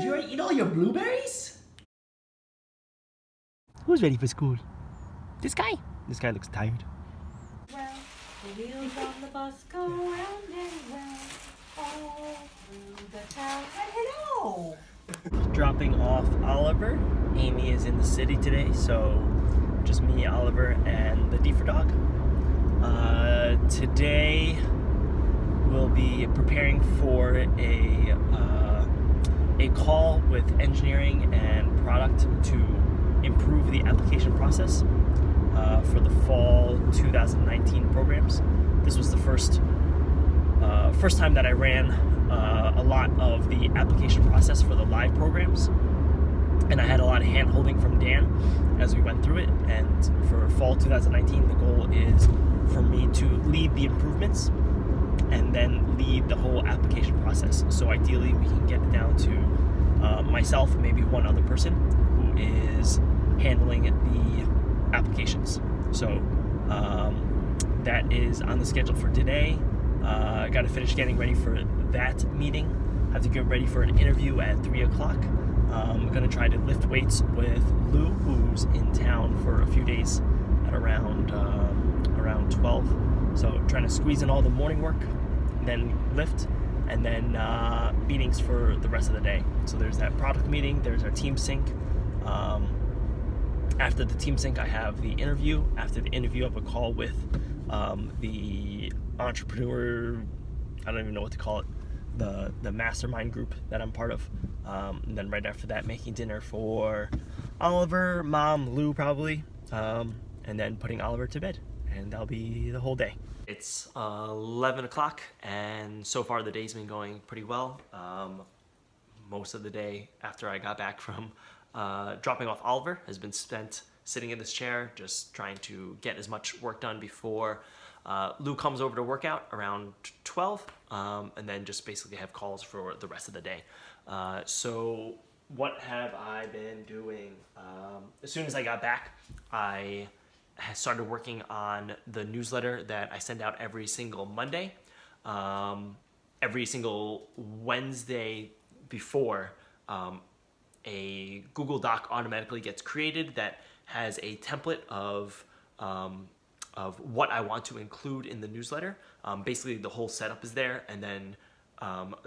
Did you already eat all your blueberries? Who's ready for school? This guy? This guy looks tired. Well, the wheels on the bus go round and round all through the town. Hello! Dropping off Oliver. Amy is in the city today, so just me, Oliver, and the Deefer dog. Today we'll be preparing for a call with engineering and product to improve the application process for the fall 2019 programs. This was the first time that I ran a lot of the application process for the live programs, and I had a lot of hand holding from Dan as we went through it. And for fall 2019, the goal is for me to lead the improvements and then lead the whole application process. So ideally we can get it down to myself, maybe one other person who is handling the applications. So that is on the schedule for today. I got to finish getting ready for that meeting. I have to get ready for an interview at 3 o'clock. I'm going to try to lift weights with Lu, who's in town for a few days at around 12. So trying to squeeze in all the morning work, then lift, and then meetings for the rest of the day. So there's that product meeting, there's our team sync. After the team sync, I have the interview. After the interview, I have a call with the entrepreneur, I don't even know what to call it, the mastermind group that I'm part of. And then right after that, making dinner for Oliver, Mom, Lou probably, and then putting Oliver to bed. And that'll be the whole day. It's 11 o'clock, and so far the day's been going pretty well. Most of the day after I got back from dropping off Oliver has been spent sitting in this chair, just trying to get as much work done before Lou comes over to work out around 12, and then just basically have calls for the rest of the day. So what have I been doing? As soon as I got back, I started working on the newsletter that I send out every single Monday. Every single Wednesday before, a Google Doc automatically gets created that has a template of what I want to include in the newsletter. Basically, the whole setup is there, and then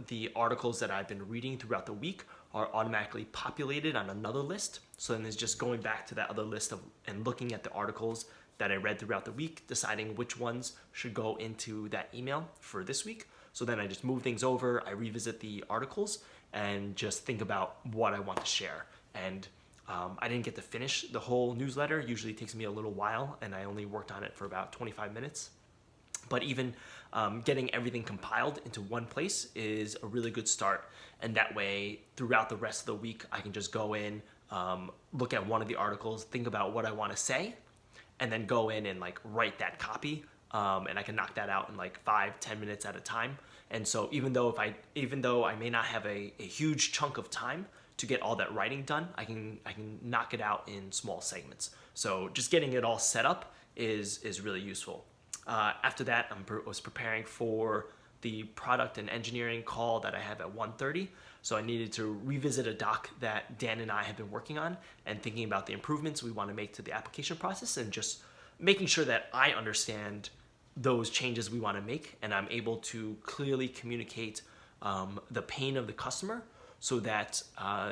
the articles that I've been reading throughout the week are automatically populated on another list. So then it's just going back to that other list and looking at the articles that I read throughout the week, deciding which ones should go into that email for this week. So then I just move things over, I revisit the articles, and just think about what I want to share. And I didn't get to finish the whole newsletter. Usually it takes me a little while, and I only worked on it for about 25 minutes. But even getting everything compiled into one place is a really good start. And that way, throughout the rest of the week, I can just go in, look at one of the articles, think about what I want to say, and then go in and like write that copy. And I can knock that out in like 5-10 minutes at a time. And so even though I may not have a huge chunk of time to get all that writing done, I can knock it out in small segments. So just getting it all set up is really useful. After that, I was preparing for the product and engineering call that I have at 1:30. So I needed to revisit a doc that Dan and I have been working on and thinking about the improvements we want to make to the application process, and just making sure that I understand those changes we want to make, and I'm able to clearly communicate the pain of the customer, so that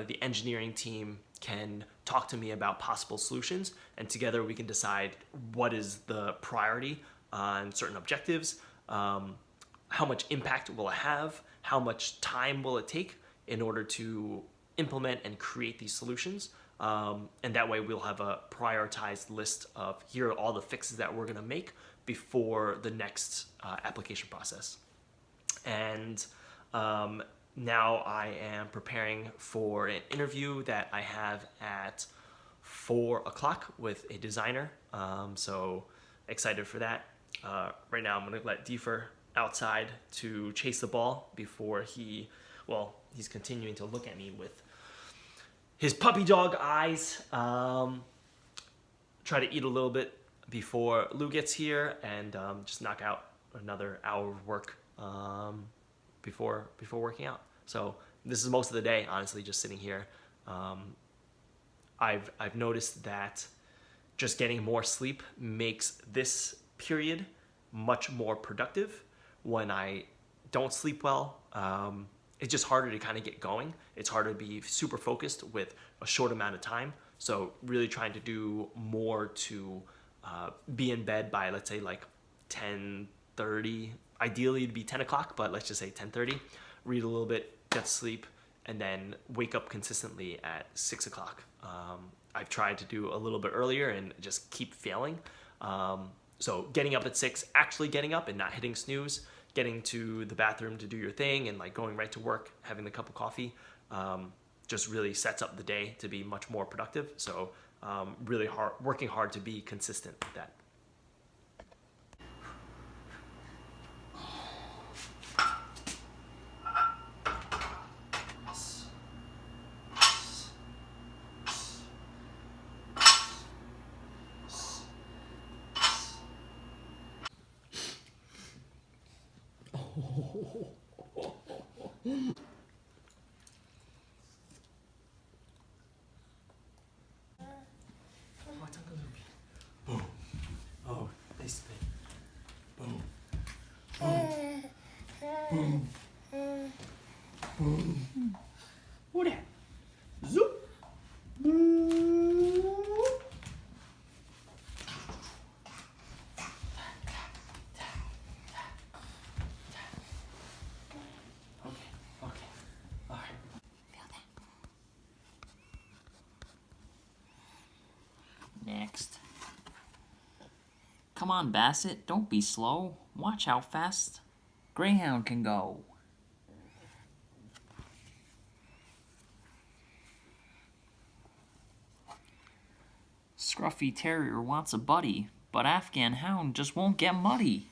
the engineering team can talk to me about possible solutions, and together we can decide what is the priority on certain objectives, how much impact will it have, how much time will it take in order to implement and create these solutions. And that way we'll have a prioritized list of here are all the fixes that we're going to make before the next application process. And now I am preparing for an interview that I have at 4 o'clock with a designer. So excited for that. Right now I'm going to let Deefer outside to chase the ball before he's continuing to look at me with his puppy dog eyes. Try to eat a little bit before Lou gets here, and just knock out another hour of work before working out. So this is most of the day, honestly, just sitting here. I've noticed that just getting more sleep makes this period much more productive. When I don't sleep well, it's just harder to kind of get going. It's harder to be super focused with a short amount of time. So really trying to do more to be in bed by, let's say, like 10:30. Ideally it'd be 10 o'clock, but let's just say 10:30. Read a little bit, get sleep, and then wake up consistently at 6 o'clock. I've tried to do a little bit earlier and just keep failing. So getting up at 6, actually getting up and not hitting snooze, getting to the bathroom to do your thing, and like going right to work, having the cup of coffee, just really sets up the day to be much more productive. So really working hard to be consistent with that. Boom. Oh, nice thing. Boom. Boom. Boom. Boom. What that? Zoop. Boom. Okay. All right. Next. Come on, Bassett, don't be slow. Watch how fast Greyhound can go. Scruffy Terrier wants a buddy, but Afghan Hound just won't get muddy.